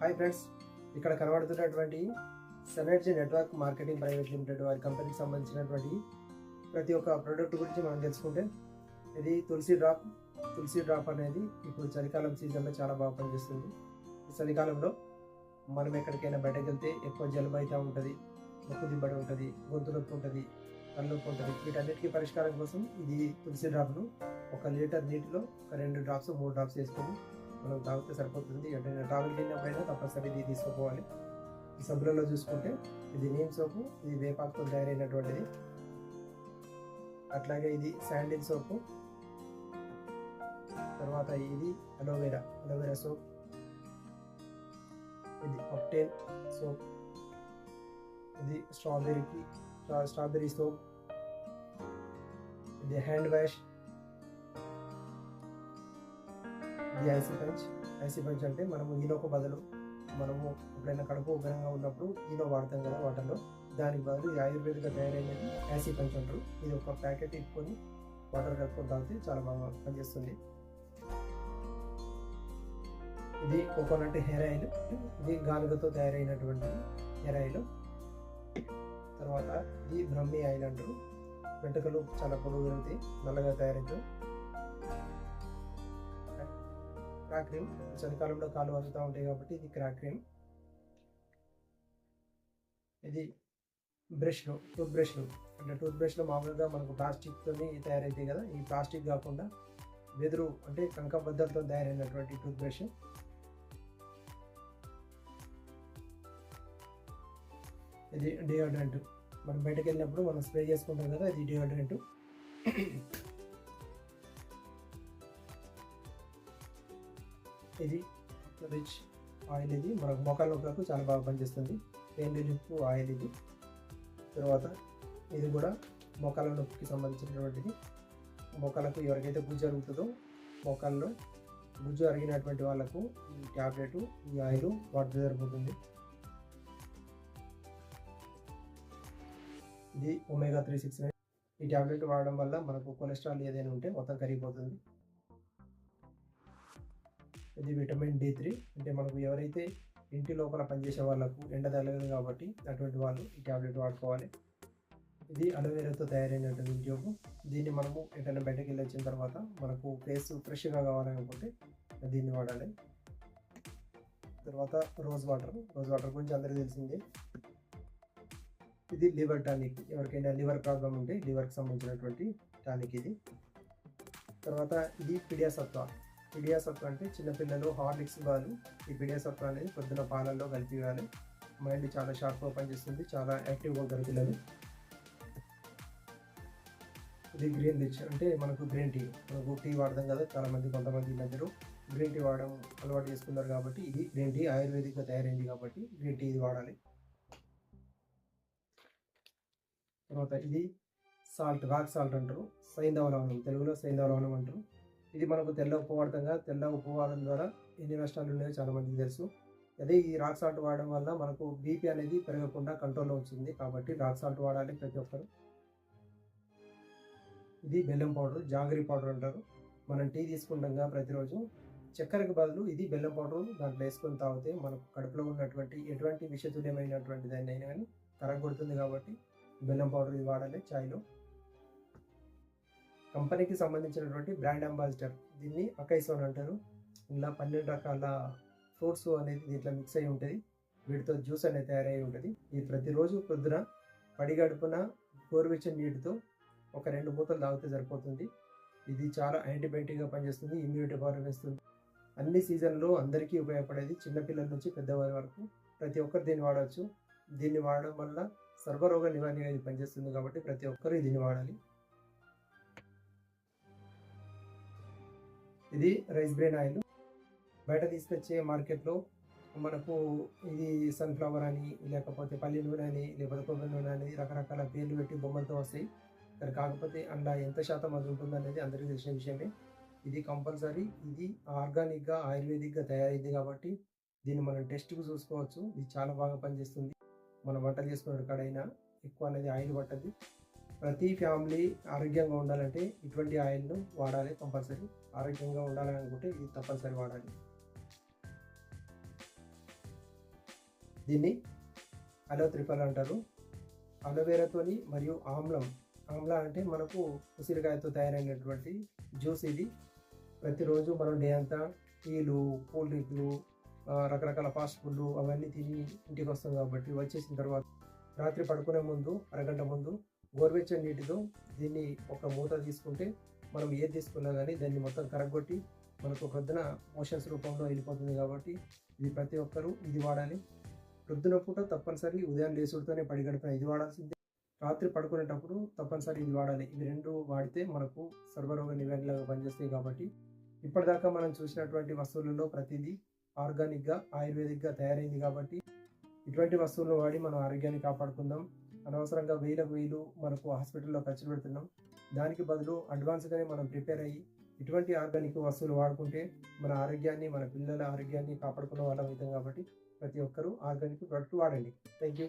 Hi friends, ఇక్కడ కనబడుతున్నటువంటి synergy network marketing private limited వారి కంపెనీకి సంబంధించినటువంటి ప్రతి ఒక్క ప్రోడక్ట్ గురించి మనం తెలుసుకుంటే, ఇది తులసి డ్రాప్ అనేది ఇప్పుడు చలికాలం సీజన్లో చాలా బాగా పనిచేస్తుంది. ఈ చలికాలంలో మనం ఎక్కడికైనా బయటకు వెళ్తే ఎక్కువ జలుబు అయితే ఉంటుంది, ముక్కు దిబ్బడి ఉంటుంది, గొంతు నొప్పి ఉంటుంది, కళ్ళొప్పి ఉంటుంది. వీటన్నిటికీ పరిష్కారం కోసం ఇది తులసి డ్రాప్ను 1 లీటర్ నీటిలో 2 డ్రాప్స్ 3 డ్రాప్స్ వేసుకొని మనం తాగితే సరిపోతుంది. ఎక్కడైనా ట్రావెల్ వెళ్ళినప్పుడైనా తప్పనిసరి ఇది తీసుకోవాలి. ఈ సబ్బులలో చూసుకుంటే ఇది నీమ్ సోపు, ఇది వేపాకుతో తయారైనటువంటిది. అట్లాగే ఇది శాండిల్ సోపు, తర్వాత ఇది అలోవెరా సోప్, ఇది ఆక్టేన్ సోప్, ఇది స్ట్రాబెరీ సోప్, ఇది హ్యాండ్ వాష్, ఇది ఐసీ పంచ్ అంటే మనము ఈనోకు బదులు మనము ఎప్పుడైనా కడుపు ఉబ్బరంగా ఉన్నప్పుడు ఈనో వాడతాం కదా వాటర్లో, దానికి బదులు ఈ ఆయుర్వేదిక తయారైనది ఐసీ పంచ్ అంటారు. ఇది ఒక ప్యాకెట్ ఇప్పుకొని వాటర్ కలుపుకొని తాగితే చాలా బాగా పనిచేస్తుంది. ఇది కోకోనట్ హెయిర్ ఆయిల్, ఇది గానుగతో తయారైనటువంటి హెయిర్ ఆయిల్. తర్వాత ఇది బ్రహ్మి ఆయిల్ అంటారు, వెంట్రుకలు చాలా పొడుగు పెరుగుతాయి, నల్లగా తయారవుతాయి. క్రాక్ క్రీమ్, చలికాలంలో కాలు వదులుతూ ఉంటాయి కాబట్టి ఇది క్రాక్ క్రీమ్. ఇది టూత్ బ్రష్లు అంటే టూత్ బ్రష్లు మామూలుగా మనకు ప్లాస్టిక్తో తయారైతాయి కదా, ఈ ప్లాస్టిక్ కాకుండా వెదురు అంటే కంకబద్దలతో తయారైనటువంటి టూత్ బ్రష్. ఇది డియోడ్రెంట్, మనం బయటకు వెళ్ళినప్పుడు మనం స్ప్రే చేసుకుంటాం కదా, ఇది డియోడ్రెంట్. ఇది రిచ్ ఆయిల్, ఇది మనకు మొక్కల నొప్పులకు చాలా బాగా పనిచేస్తుంది. పెయిన్ రిలీఫ్ ఆయిల్ ఇది. తర్వాత ఇది కూడా మొక్కల నొప్పికి సంబంధించినటువంటిది. మొక్కలకు ఎవరికైతే గుజ్జు అరుగుతుందో, మొక్కల్లో గుజ్జు అరిగినటువంటి వాళ్ళకు ఈ ట్యాబ్లెట్, ఈ ఆయిల్ వాడితే సరిపోతుంది. ఇది ఒమేగా 369. ఈ ట్యాబ్లెట్ వాడడం వల్ల మనకు కొలెస్ట్రాల్ ఏదైనా ఉంటే మొత్తం కరిగిపోతుంది. ఇది విటమిన్ D3, అంటే మనకు ఎవరైతే ఇంటి లోపల పనిచేసే వాళ్ళకు ఎండ తగలదు కాబట్టి అటువంటి వాళ్ళు ఈ ట్యాబ్లెట్ వాడుకోవాలి. ఇది అలోవెరాతో తయారైనటువంటి ట్యూబ్. దీన్ని మనము ఎక్కడైనా బయటకు వెళ్ళి వచ్చిన తర్వాత మనకు ఫేస్ ఫ్రెష్గా కావాలనుకుంటే దీన్ని వాడాలి. తర్వాత రోజ్ వాటర్ గురించి అందరికీ తెలిసిందే. ఇది లివర్ టానిక్, ఎవరికైనా లివర్ ప్రాబ్లం ఉంటే లివర్కి సంబంధించినటువంటి టానిక్ ఇది. తర్వాత ఇది పిడియాసత్వ అంటే చిన్నపిల్లలు హార్లిక్స్ వాళ్ళు ఈ పిడియాసత్వ అనేది పొద్దున పాలల్లో కలిపి ఇవ్వాలి. మైండ్ చాలా షార్ప్గా పనిచేస్తుంది, చాలా యాక్టివ్గా ఉంటారు పిల్లలు. ఇది గ్రీన్ రిచ్, అంటే మనకు గ్రీన్ టీ, మనకు టీ వాడదాం కదా కొంతమంది మధ్యలో గ్రీన్ టీ వాడడం అలవాటు చేసుకున్నారు కాబట్టి ఇది గ్రీన్ టీ ఆయుర్వేదిక్గా తయారైంది కాబట్టి గ్రీన్ టీ ఇది వాడాలి. తర్వాత ఇది రాక్ సాల్ట్ అంటారు, సైంధవ లవణం, తెలుగులో సైంధవ లవణం అంటారు. ఇది మనకు తెల్ల ఉప్పు వాడతాం కదా, తెల్ల ఉప్పు వాడడం ద్వారా ఎన్ని నష్టాలు ఉన్నాయో చాలా మందికి తెలుసు. అదే ఈ రాక్ సాల్ట్ వాడడం వల్ల మనకు బీపీ అనేది పెరగకుండా కంట్రోల్లో వచ్చింది కాబట్టి రాక్ సాల్ట్ వాడాలి ప్రతి ఒక్కరు. ఇది బెల్లం పౌడర్, జాగరీ పౌడర్ అంటారు. మనం టీ తీసుకుంటాం కదా ప్రతిరోజు, చక్కెరకు బదులు ఇది బెల్లం పౌడర్ దాంట్లో వేసుకొని తాగితే మనకు కడుపులో ఉన్నటువంటి ఎటువంటి విషతుల్యమైనటువంటి దాన్ని అయినా కానీ కరగొడుతుంది కాబట్టి బెల్లం పౌడర్ ఇది వాడాలి చాయ్లో. కంపెనీకి సంబంధించినటువంటి బ్రాండ్ అంబాసిడర్, దీన్ని అకైసోన్ అంటారు. ఇలా 12 రకాల ఫ్రూట్స్ అనేది దీంట్లో మిక్స్ అయి ఉంటుంది, వీటితో జ్యూస్ అనేది తయారై ఉంటుంది. ఇది ప్రతిరోజు పొద్దున పడిగడుపున గోరువెచ్చని నీటితో 2 మూతలు తాగితే సరిపోతుంది. ఇది చాలా యాంటీబయాటిక్గా పనిచేస్తుంది, ఇమ్యూనిటీ పవర్ వేస్తుంది. అన్ని సీజన్లో అందరికీ ఉపయోగపడేది, చిన్నపిల్లల నుంచి పెద్దవారి వరకు ప్రతి ఒక్కరు దీన్ని వాడవచ్చు. దీన్ని వాడడం వల్ల సర్వరోగ నివారణ ఇది పనిచేస్తుంది కాబట్టి ప్రతి ఒక్కరు దీన్ని వాడాలి. ఇది రైస్ బ్రెయిన్ ఆయిల్, బయట తీసుకొచ్చే మార్కెట్లో మనకు ఇది సన్ఫ్లవర్ అని, లేకపోతే పల్లి నూనె అని, లేకపోతే కొబ్బరి నూనె అని రకరకాల పేర్లు పెట్టి బొమ్మలతో వస్తాయి. కానీ కాకపోతే అందులో ఎంత శాతం అది ఉంటుంది అనేది అందరికీ తెలిసిన విషయమే. ఇది కంపల్సరీ, ఇది ఆర్గానిక్గా ఆయుర్వేదిక్గా తయారైంది కాబట్టి దీన్ని మనం టెస్ట్కి చూసుకోవచ్చు. ఇది చాలా బాగా పనిచేస్తుంది. మనం వంటలు చేసుకునే కాడైనా ఎక్కువ అనేది ఆయిల్ పట్టదు. ప్రతి ఫ్యామిలీ ఆరోగ్యంగా ఉండాలంటే ఇటువంటి ఆయిల్ను వాడాలి కంపల్సరీ. ఆరోగ్యంగా ఉండాలని అనుకుంటే ఇది తప్పనిసరి వాడాలి. దీన్ని అలోత్రిఫల్ అంటారు. అలోవేరాతోని మరియు ఆమ్లా అంటే మనకు ఉసిరికాయతో తయారైనటువంటి జ్యూస్. ఇది ప్రతిరోజు మనం డే అంతా టీలు, కూల్ డ్రింక్లు, రకరకాల ఫాస్ట్ ఫుడ్లు అవన్నీ తిని ఇంటికి వస్తాం కాబట్టి వచ్చేసిన తర్వాత రాత్రి పడుకునే ముందు అరగంట ముందు గోరువెచ్చని నీటితో దీన్ని ఒక మూత తీసుకుంటే మనం ఏది తీసుకున్నా కానీ దాన్ని మొత్తం కరగొట్టి మనకు ప్రొద్దున మోషన్స్ రూపంలో వెళ్ళిపోతుంది. కాబట్టి ఇది ప్రతి ఒక్కరూ ఇది వాడాలి. ప్రొద్దున పూట తప్పనిసరి ఉదయం లేసుడితోనే పడిగడుపున ఇది వాడాల్సిందే. రాత్రి పడుకునేటప్పుడు తప్పనిసరి ఇది వాడాలి. ఇవి రెండు వాడితే మనకు సర్వరోగ నివారణలాగా పనిచేస్తాయి. కాబట్టి ఇప్పటిదాకా మనం చూసినటువంటి వస్తువులలో ప్రతిదీ ఆర్గానిక్గా, ఆయుర్వేదిక్గా తయారైంది. కాబట్టి ఇటువంటి వస్తువులను వాడి మనం ఆరోగ్యాన్ని కాపాడుకుందాం. అనవసరంగా వేలు మనకు హాస్పిటల్లో ఖర్చు పెడుతున్నాం. దానికి బదులు అడ్వాన్స్గానే మనం ప్రిపేర్ అయ్యి ఇటువంటి ఆర్గానిక్ వస్తువులు వాడుకుంటే మన ఆరోగ్యాన్ని, మన పిల్లల ఆరోగ్యాన్ని కాపాడుకున్న వాళ్ళం అవుతాం. కాబట్టి ప్రతి ఒక్కరూ ఆర్గానిక్ ప్రొడక్ట్ వాడండి. Thank you.